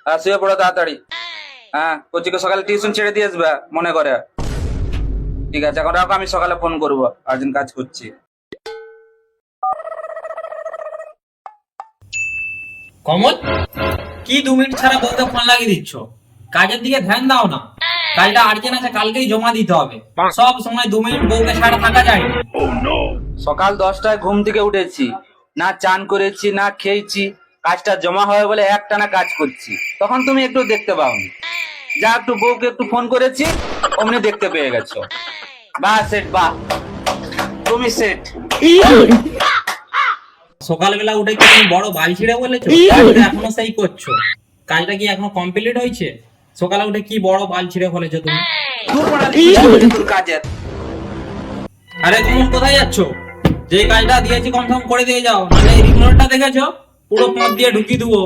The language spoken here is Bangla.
শুয়ে পড়ো তাড়াতাড়ি। হ্যাঁ, কচিকে সকালে টিউশন ছেড়ে দিয়ে আসবে মনে করে। ঠিক আছে, এখন রাখো, আমি সকালে ফোন করবো, আর্জেন্ট কাজ করছি। কমল, কি 2 মিনিট ছাড়া বউকে ফোন লাগিয়ে দিচ্ছ? কাজের দিকে ধ্যান দাও না। কাজটা আর্জেন্ট আছে, কালকেই জমা দিতে হবে। সব সময় 2 মিনিট বউকে ছাড়া থাকা যায় না। সকাল 10টায় ঘুম থেকে উঠেছি, না চান করেছি না খেয়েছি, কাজটা জমা হবে বলে একটানা কাজ করছি, তখন তুমি একটু দেখতে পাওনি। যা একটু বউকে একটু ফোন করেছি, অমনি দেখতে পেয়ে গেছো। বাহ সেট, বাহ, তুমি সেট। সকালবেলা উঠে কি তুমি বড় বাল ছিঁড়ে বলেছো? কাজটা এখনো সেই করছো? কাজটা কি এখনো কমপ্লিট হয়েছে? সকালে উঠে কি বড় বাল ছিঁড়ে ফেলেছো তুমি? তোর পড়ালে কি হয়েছে তোর কাজের? আরে তুমি কোথায় যাচ্ছ? যে কাজটা দিয়েছি কনফার্ম করে দিয়ে যাও, নাহলে এই রিমোটটা দেখেছো, পুরো পথ দিয়ে ঢুকিয়ে দেবো।